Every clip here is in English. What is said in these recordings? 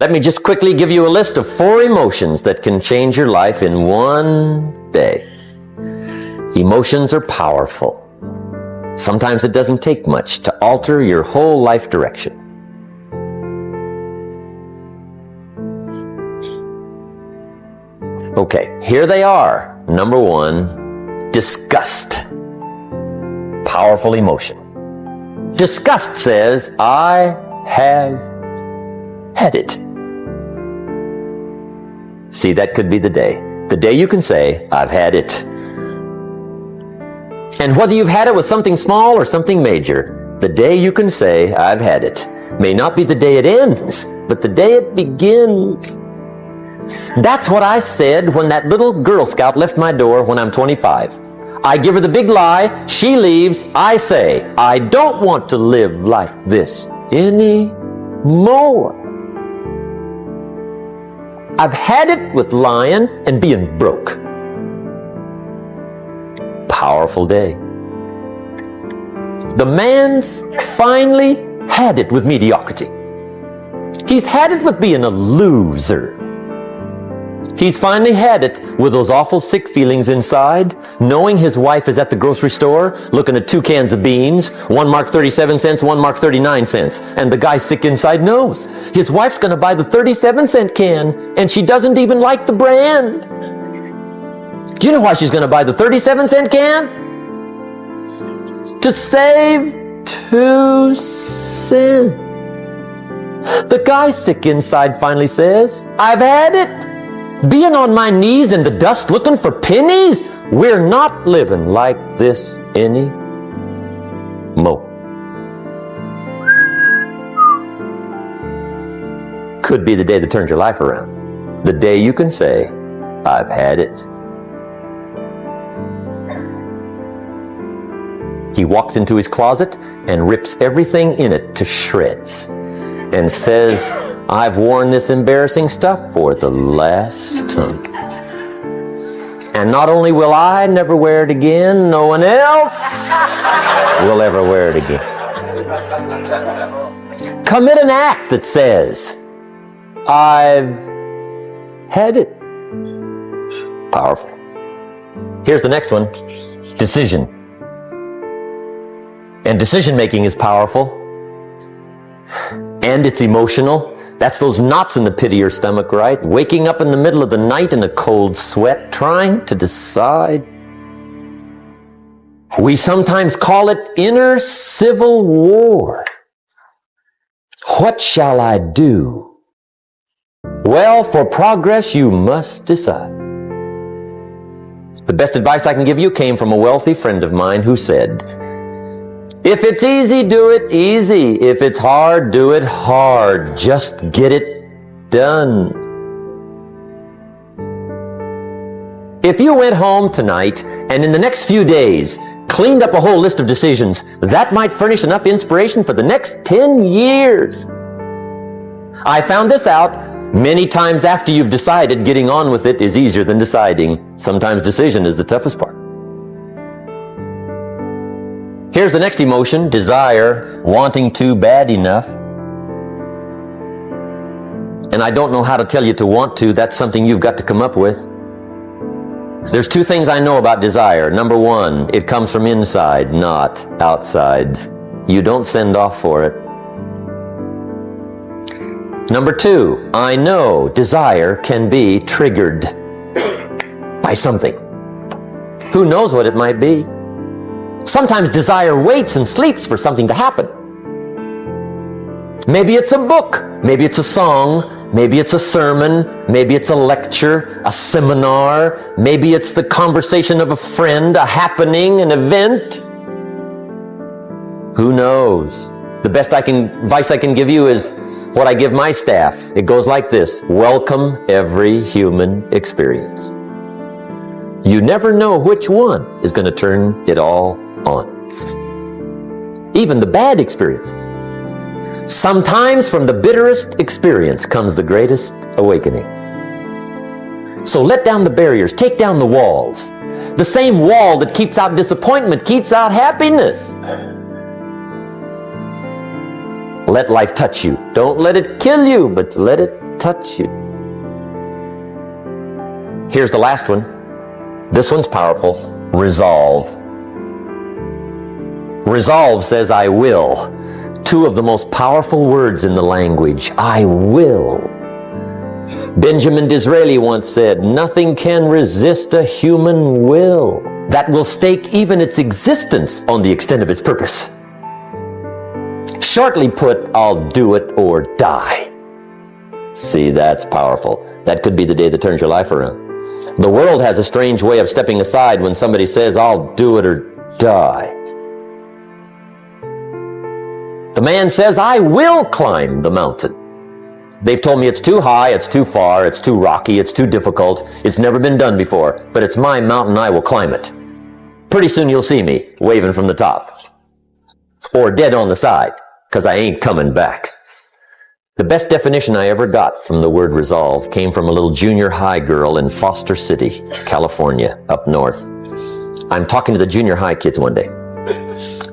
Let me just quickly give you a list of 4 emotions that can change your life in one day. Emotions are powerful. Sometimes it doesn't take much to alter your whole life direction. Okay, here they are. Number 1, disgust. Powerful emotion. Disgust says, I have had it. See, that could be the day. The day you can say, I've had it. And whether you've had it with something small or something major, the day you can say, I've had it, may not be the day it ends, but the day it begins. That's what I said when that little Girl Scout left my door when I'm 25. I give her the big lie, she leaves, I say, I don't want to live like this anymore. I've had it with lying and being broke. Powerful day. The man's finally had it with mediocrity. He's had it with being a loser. He's finally had it with those awful sick feelings inside, knowing his wife is at the grocery store looking at 2 cans of beans, one marked 37 cents, one marked 39 cents. And the guy sick inside knows his wife's going to buy the 37-cent can, and she doesn't even like the brand. Do you know why she's going to buy the 37-cent can? To save 2 cents. The guy sick inside finally says, I've had it. Being on my knees in the dust looking for pennies? We're not living like this anymore. Could be the day that turns your life around. The day you can say, I've had it. He walks into his closet and rips everything in it to shreds and says, I've worn this embarrassing stuff for the last time. And not only will I never wear it again, no one else will ever wear it again. Commit an act that says, I've had it. Powerful. Here's the next one. Decision. And decision making is powerful. And it's emotional. That's those knots in the pit of your stomach, right? Waking up in the middle of the night in a cold sweat, trying to decide. We sometimes call it inner civil war. What shall I do? Well, for progress, you must decide. The best advice I can give you came from a wealthy friend of mine who said, if it's easy, do it easy. If it's hard, do it hard. Just get it done. If you went home tonight and in the next few days cleaned up a whole list of decisions, that might furnish enough inspiration for the next 10 years. I found this out many times after you've decided. Getting on with it is easier than deciding. Sometimes decision is the toughest part. Here's the next emotion, desire, wanting to bad enough. And I don't know how to tell you to want to. That's something you've got to come up with. There's 2 things I know about desire. Number 1, it comes from inside, not outside. You don't send off for it. Number 2, I know desire can be triggered by something. Who knows what it might be? Sometimes desire waits and sleeps for something to happen. Maybe it's a book, maybe it's a song, maybe it's a sermon, maybe it's a lecture, a seminar, maybe it's the conversation of a friend, a happening, an event. Who knows? The best advice I can give you is what I give my staff. It goes like this: welcome every human experience. You never know which one is going to turn it all on. Even the bad experiences. Sometimes from the bitterest experience comes the greatest awakening. So let down the barriers, take down the walls. The same wall that keeps out disappointment keeps out happiness. Let life touch you. Don't let it kill you, but let it touch you. Here's the last one. This one's powerful. Resolve. Resolve says, I will. Two of the most powerful words in the language. I will. Benjamin Disraeli once said, nothing can resist a human will that will stake even its existence on the extent of its purpose. Shortly put, I'll do it or die. See, that's powerful. That could be the day that turns your life around. The world has a strange way of stepping aside when somebody says, I'll do it or die. The man says, I will climb the mountain. They've told me it's too high, it's too far, it's too rocky, it's too difficult, it's never been done before, but it's my mountain, I will climb it. Pretty soon you'll see me waving from the top. Or dead on the side, because I ain't coming back. The best definition I ever got from the word resolve came from a little junior high girl in Foster City, California, up north. I'm talking to the junior high kids one day.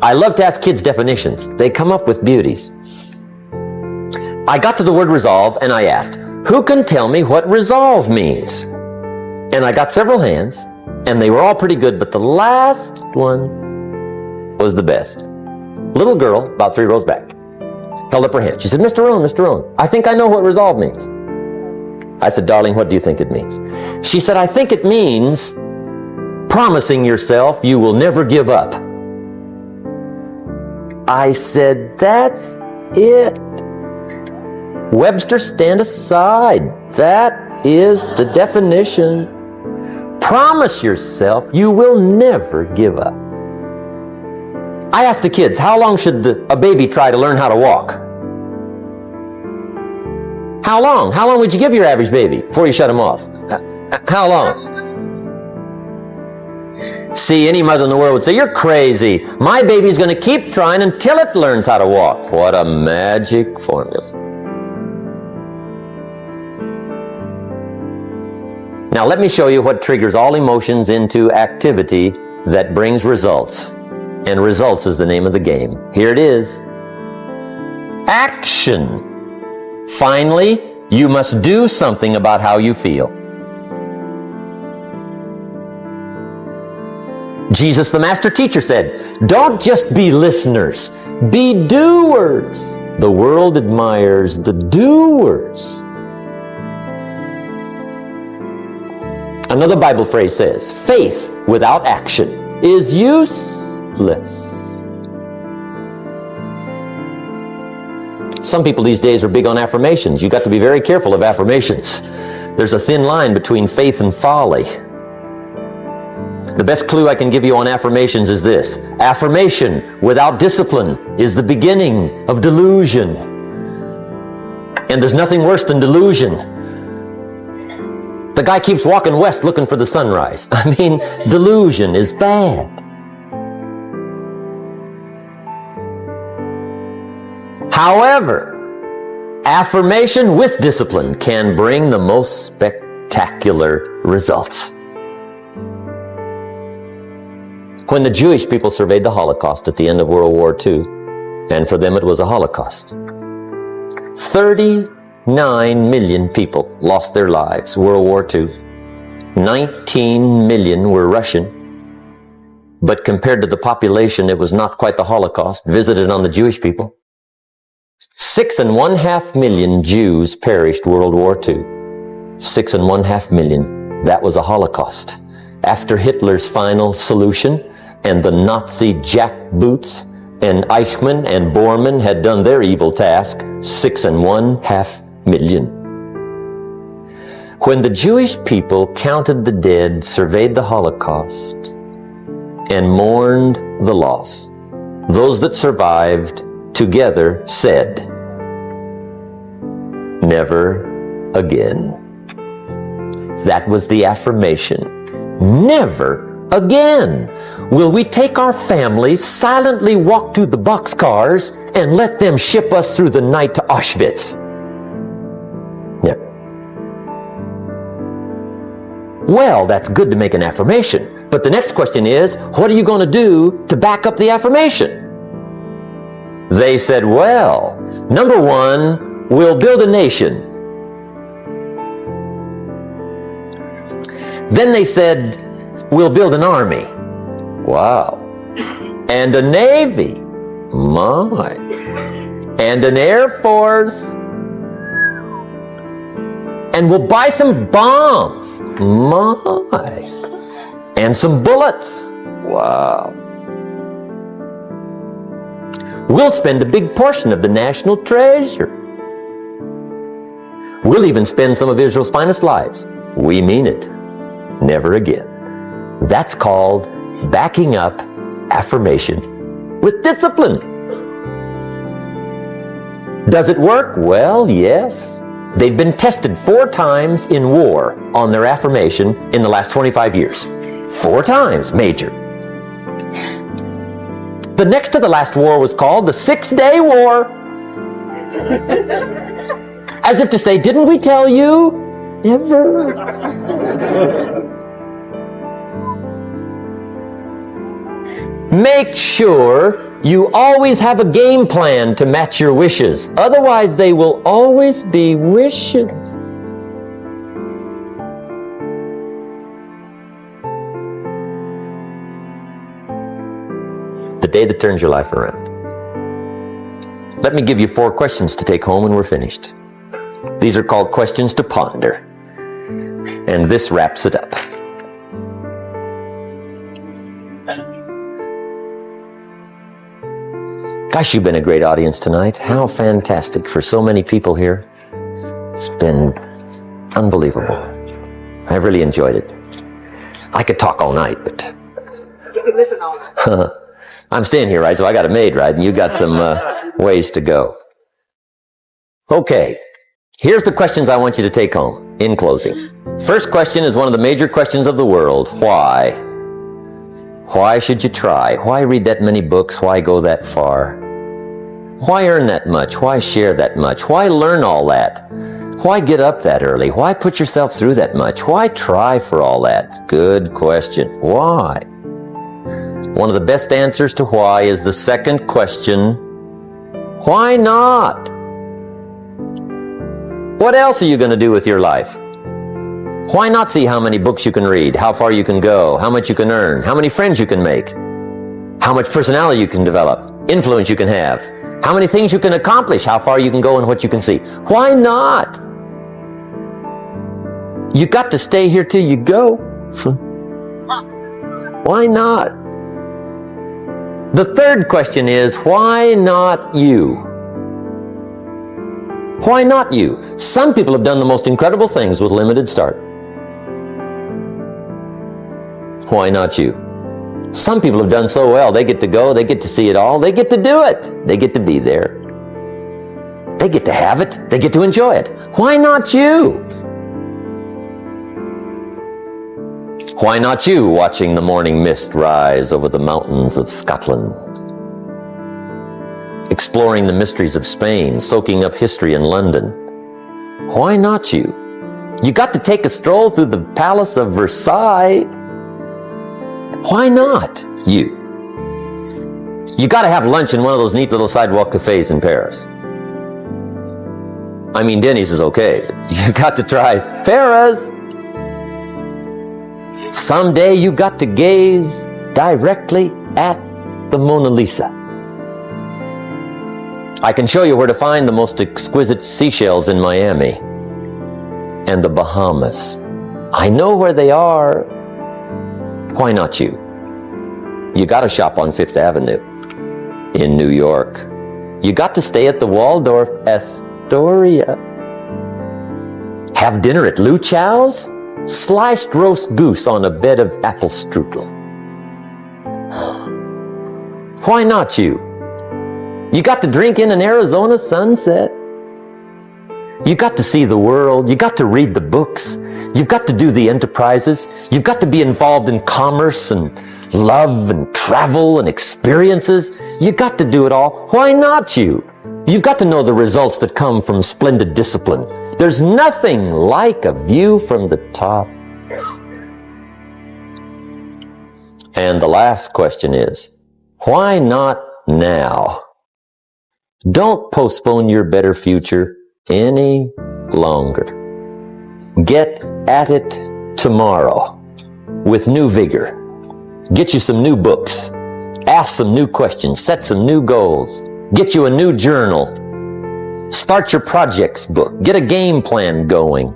I love to ask kids definitions. They come up with beauties. I got to the word resolve and I asked, who can tell me what resolve means? And I got several hands and they were all pretty good, but the last one was the best. Little girl, about 3 rows back, held up her hand. She said, Mr. Rohn, I think I know what resolve means. I said, darling, what do you think it means? She said, I think it means promising yourself you will never give up. I said, that's it. Webster, stand aside. That is the definition. Promise yourself you will never give up. I asked the kids, how long should a baby try to learn how to walk? How long? How long would you give your average baby before you shut him off? How long? See, any mother in the world would say, you're crazy. My baby's going to keep trying until it learns how to walk. What a magic formula. Now let me show you what triggers all emotions into activity that brings results. And results is the name of the game. Here it is. Action. Finally, you must do something about how you feel. Jesus, the master teacher, said, don't just be listeners, be doers. The world admires the doers. Another Bible phrase says, faith without action is useless. Some people these days are big on affirmations. You got to be very careful of affirmations. There's a thin line between faith and folly. The best clue I can give you on affirmations is this. Affirmation without discipline is the beginning of delusion. And there's nothing worse than delusion. The guy keeps walking west looking for the sunrise. I mean, delusion is bad. However, affirmation with discipline can bring the most spectacular results. When the Jewish people surveyed the Holocaust at the end of World War II, and for them it was a Holocaust, 39 million people lost their lives, World War II. 19 million were Russian. But compared to the population, it was not quite the Holocaust visited on the Jewish people. 6.5 million Jews perished World War II. 6.5 million. That was a Holocaust. After Hitler's final solution and the Nazi jackboots and Eichmann and Bormann had done their evil task, 6.5 million. When the Jewish people counted the dead, surveyed the Holocaust, and mourned the loss, those that survived together said, never again. That was the affirmation. Never again will we take our families, silently walk to the boxcars, and let them ship us through the night to Auschwitz. Never. Well, that's good to make an affirmation. But the next question is, what are you going to do to back up the affirmation? They said, well, number one, we'll build a nation. Then they said, we'll build an army. Wow. And a navy. My. And an air force. And we'll buy some bombs. My. And some bullets. Wow. We'll spend a big portion of the national treasure. We'll even spend some of Israel's finest lives. We mean it. Never again. That's called backing up affirmation with discipline. Does it work? Well, yes. They've been tested 4 times in war on their affirmation in the last 25 years. 4 times, major. The next to the last war was called the 6-Day War. As if to say, didn't we tell you? Never. Make sure you always have a game plan to match your wishes. Otherwise, they will always be wishes. The day that turns your life around. Let me give you 4 questions to take home when we're finished. These are called questions to ponder. And this wraps it up. Gosh, you've been a great audience tonight. How fantastic for so many people here. It's been unbelievable. I've really enjoyed it. I could talk all night, but... You could listen all night. I'm staying here, right? So I got a maid, right? And you got some ways to go. Okay. Here's the questions I want you to take home in closing. First question is one of the major questions of the world. Why? Why should you try? Why read that many books? Why go that far? Why earn that much? Why share that much? Why learn all that? Why get up that early? Why put yourself through that much? Why try for all that? Good question. Why? One of the best answers to why is the second question. Why not? What else are you going to do with your life? Why not see how many books you can read, how far you can go, how much you can earn, how many friends you can make, how much personality you can develop, influence you can have, how many things you can accomplish, how far you can go and what you can see? Why not? You got to stay here till you go. Why not? The third question is, why not you? Why not you? Some people have done the most incredible things with limited start. Why not you? Some people have done so well, they get to go, they get to see it all, they get to do it. They get to be there. They get to have it, they get to enjoy it. Why not you? Why not you watching the morning mist rise over the mountains of Scotland? Exploring the mysteries of Spain, soaking up history in London. Why not you? You got to take a stroll through the Palace of Versailles. Why not you? You got to have lunch in one of those neat little sidewalk cafes in Paris. I mean, Denny's is okay, but you got to try Paris. Someday you got to gaze directly at the Mona Lisa. I can show you where to find the most exquisite seashells in Miami and the Bahamas. I know where they are. Why not you? You got to shop on Fifth Avenue in New York. You got to stay at the Waldorf Astoria. Have dinner at Lu Chow's? Sliced roast goose on a bed of apple strudel. Why not you? You got to drink in an Arizona sunset. You got to see the world. You got to read the books. You've got to do the enterprises. You've got to be involved in commerce and love and travel and experiences. You got to do it all. Why not you? You've got to know the results that come from splendid discipline. There's nothing like a view from the top. And the last question is, why not now? Don't postpone your better future any longer. Get at it tomorrow. with new vigor. Get you some new books. Ask some new questions. Set some new goals. Get you a new journal. Start your projects book. Get a game plan going.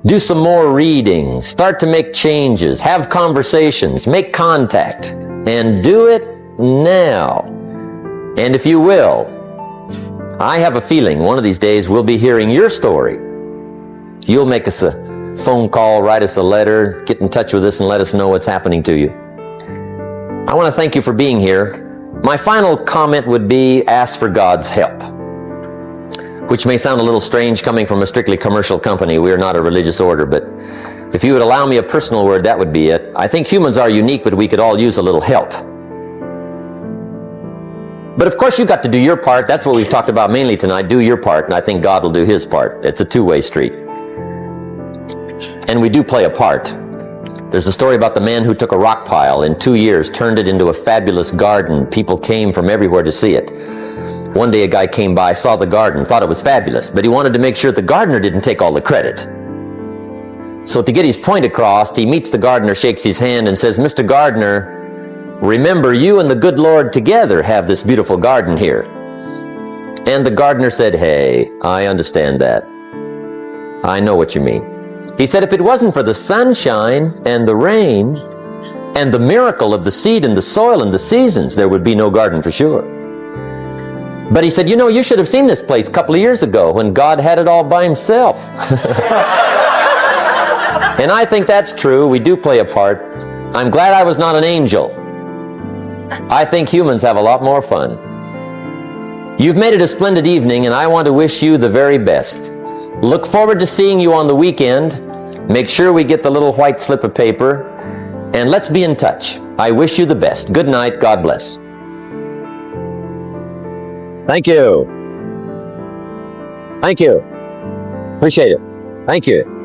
Do some more reading. Start to make changes. Have conversations. Make contact. And do it now. And if you will, I have a feeling one of these days we'll be hearing your story. You'll make us a phone call, write us a letter, get in touch with us and let us know what's happening to you. I want to thank you for being here. My final comment would be ask for God's help, which may sound a little strange coming from a strictly commercial company. We are not a religious order, but if you would allow me a personal word, that would be it. I think humans are unique, but we could all use a little help. But of course, you've got to do your part. That's what we've talked about mainly tonight. Do your part, and I think God will do His part. It's a two-way street. And we do play a part. There's a story about the man who took a rock pile in 2 years, turned it into a fabulous garden. People came from everywhere to see it. One day a guy came by, saw the garden, thought it was fabulous, but he wanted to make sure the gardener didn't take all the credit. So to get his point across, he meets the gardener, shakes his hand, and says, "Mr. Gardener, remember, you and the good Lord together have this beautiful garden here." And the gardener said, "Hey, I understand that. I know what you mean." He said, "If it wasn't for the sunshine and the rain and the miracle of the seed and the soil and the seasons, there would be no garden for sure." But he said, "You know, you should have seen this place a couple of years ago when God had it all by Himself." And I think that's true. We do play a part. I'm glad I was not an angel. I think humans have a lot more fun. You've made it a splendid evening, and I want to wish you the very best. Look forward to seeing you on the weekend. Make sure we get the little white slip of paper, and let's be in touch. I wish you the best. Good night. God bless. Thank you. Thank you. Appreciate it. Thank you.